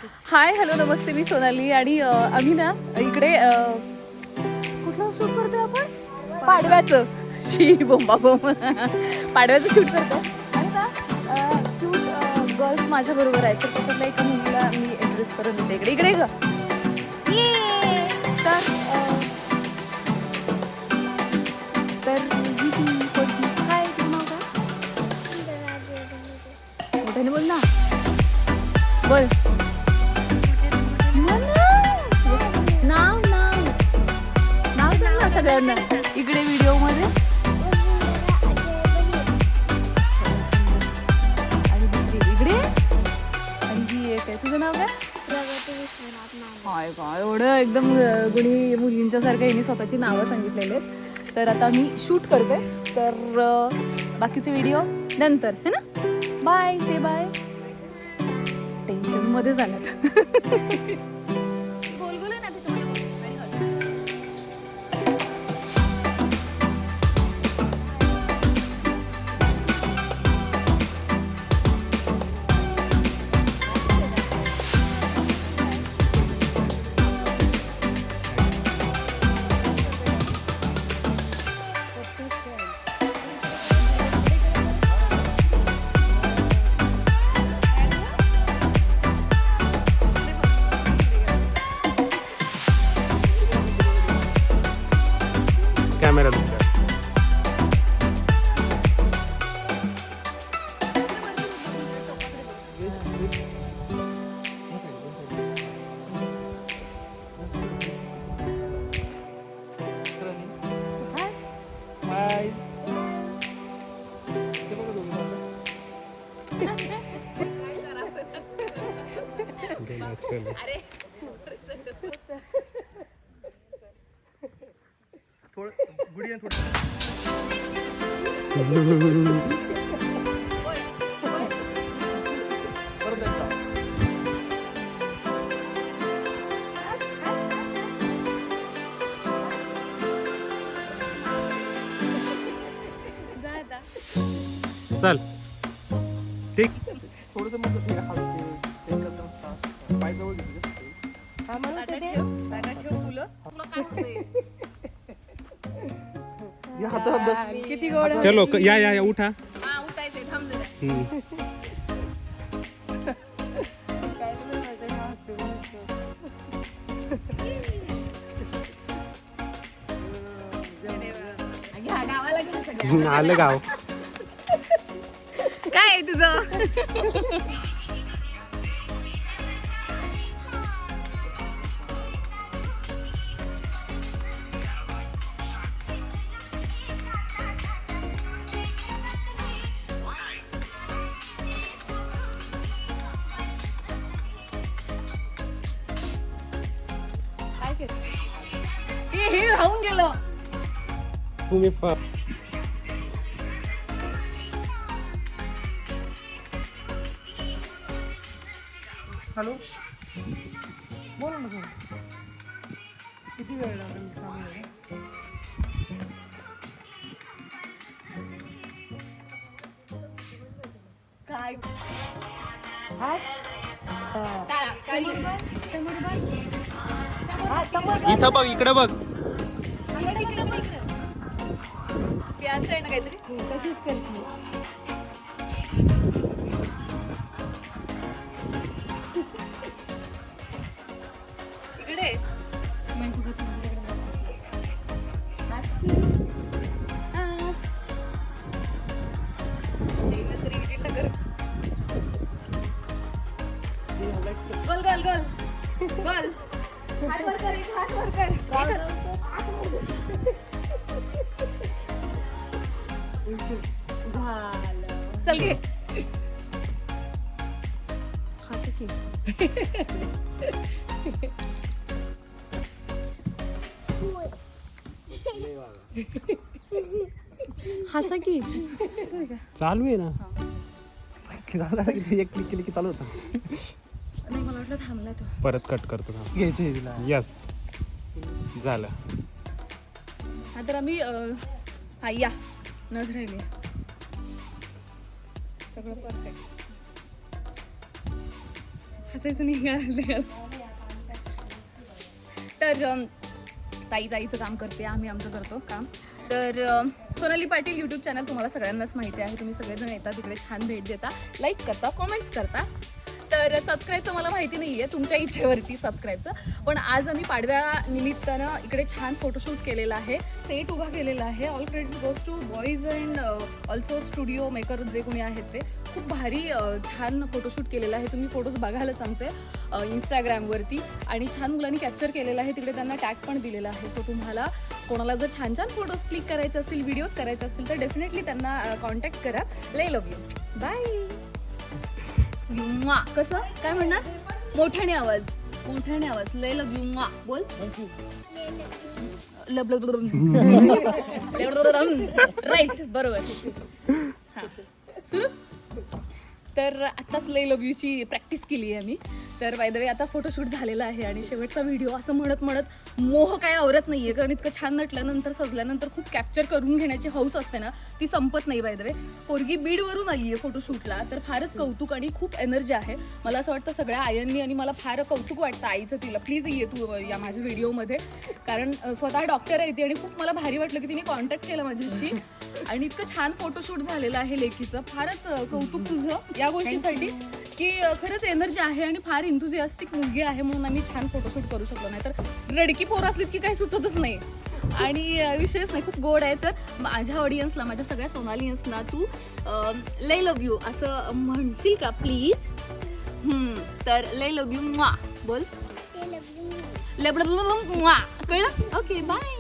Hi hello नमस्ते, मी सोनाली आणि आम्ही ना इकडे कुठलं शूट करतोय आपण? पाडव्याचं शी बोंबा बोंब पाडव्याचं शूट करतोय आणि ना क्यूट गर्ल्स माझ्या बरोबर आहेत. तर त्याच्यातल्या एका मुलीला मी इंट्रोड्यूस करून देते. इकडे इकडे ग तर ही ती कोणती काय तुझं नाव काय? मोठ्याने बोल ना, बोल नाव नाव नाव सांग ना सगळ्यांना इकडे व्हिडिओ मध्ये. आणि दुसरी इकडे आणि ही एक आहे. तुझं नाव काय? हाय का, एवढं एकदम गुणी मुलींच्या सारखं हिने स्वतःची नावं सांगितलेली आहेत. तर आता मी शूट करते, तर बाकीचे व्हिडिओ नंतर है ना. बाय, से बाय. टेन्शन मध्ये झाल्यात. कॅमेरा चल ठीक. थोडस किती गोड. चलो या उठा. उठायचंय, थांब जरा. आलं गाव. काय आहे तुझं? हे राहून गेलं. तुम्ही हॅलो, बोला ना सर. किती वेळ लागेल? काय इथं बघ, इकडे बघ. ते असं आहे ना काहीतरी तशीच करते. इकडे गोल गोल गोल गोल. हात वर कर, हात वर कर. चल घे. हस की. हसा की. चालू आहे ना. एक क्लिक केली की चालू होतं. नाही, मला वाटलं थांबला तो. परत कट करतो ना. घ्यायचं तिला. यस, झालं. हा तर आम्ही हा या नज राहिली सगळं परफेक्ट. हसायचं नाही. तर ताईचं काम करते, आम्ही आमचं करतो काम. तर सोनाली पाटील यूट्यूब चॅनल तुम्हाला सगळ्यांनाच माहिती आहे. तुम्ही सगळेजण येता तिकडे, छान भेट देता, लाईक करता, कॉमेंट्स करता. तर सबस्क्राईबचं मला माहिती नाही आहे, तुमच्या इच्छेवरती सबस्क्राईबचं. पण आज आम्ही पाडव्या निमित्तानं इकडे छान फोटोशूट केलेला आहे, सेट उभा केलेला आहे. All credit goes to boys and also studio maker जे कोणी आहेत ते. खूप भारी छान फोटोशूट केलेला आहे. तुम्ही फोटोज बघालच आमचे इंस्टाग्रामवरती. आणि छान मुलांनी कॅप्चर केलेलं आहे, तिकडे त्यांना टॅग पण दिलेला आहे. सो तुम्हाला कोणाला जर छान छान फोटोज क्लिक करायचे असतील, व्हिडिओज करायचे असतील तर डेफिनेटली त्यांना कॉन्टॅक्ट करा. लय लव्ह यू, बाय. कसं काय म्हणणार? मोठ्याने आवाज, लय लव्ह यू बोल. राईट, बरोबर. हा, सुरू. तर आत्ताच लय लव्ह यूची प्रॅक्टिस केली आहे मी. तर बाय द वे आता फोटोशूट झालेला आहे आणि शेवटचा व्हिडिओ असं म्हणत मोह काय आवरत नाही आहे, कारण इतकं छान नटल्यानंतर सजल्यानंतर खूप कॅप्चर करून घेण्याची हौस असते ना, ती संपत नाही. बाय द वे पोरगी बीडवरून आली आहे फोटोशूटला, तर फारच कौतुक आणि खूप एनर्जी आहे. मला असं वाटतं सगळ्या आयांनी, आणि मला फार कौतुक वाटतं आईचं तिला. प्लीज ये तू या माझ्या व्हिडिओमध्ये, कारण स्वतः डॉक्टर आहे ती आणि खूप मला भारी वाटलं की तिने कॉन्टॅक्ट केलं माझ्याशी आणि इतकं छान फोटोशूट झालेलं आहे लेकीचं. फारच कौतुक तुझं या गोष्टीसाठी की खरंच एनर्जी आहे आणि फार एन्थुझियास्टिक मुलगी आहे, म्हणून आम्ही छान फोटोशूट करू शकलो. नाही तर रडकी पोर असलीत की काही सुचतच नाही आणि विषयच नाही. खूप गोड आहे. तर माझ्या ऑडियन्सला, माझ्या सगळ्या सोनालियन्सना तू लय लव्ह यू असं म्हणशील का प्लीज? तर लय लव्ह यू बोल. कळलं? Okay, bye.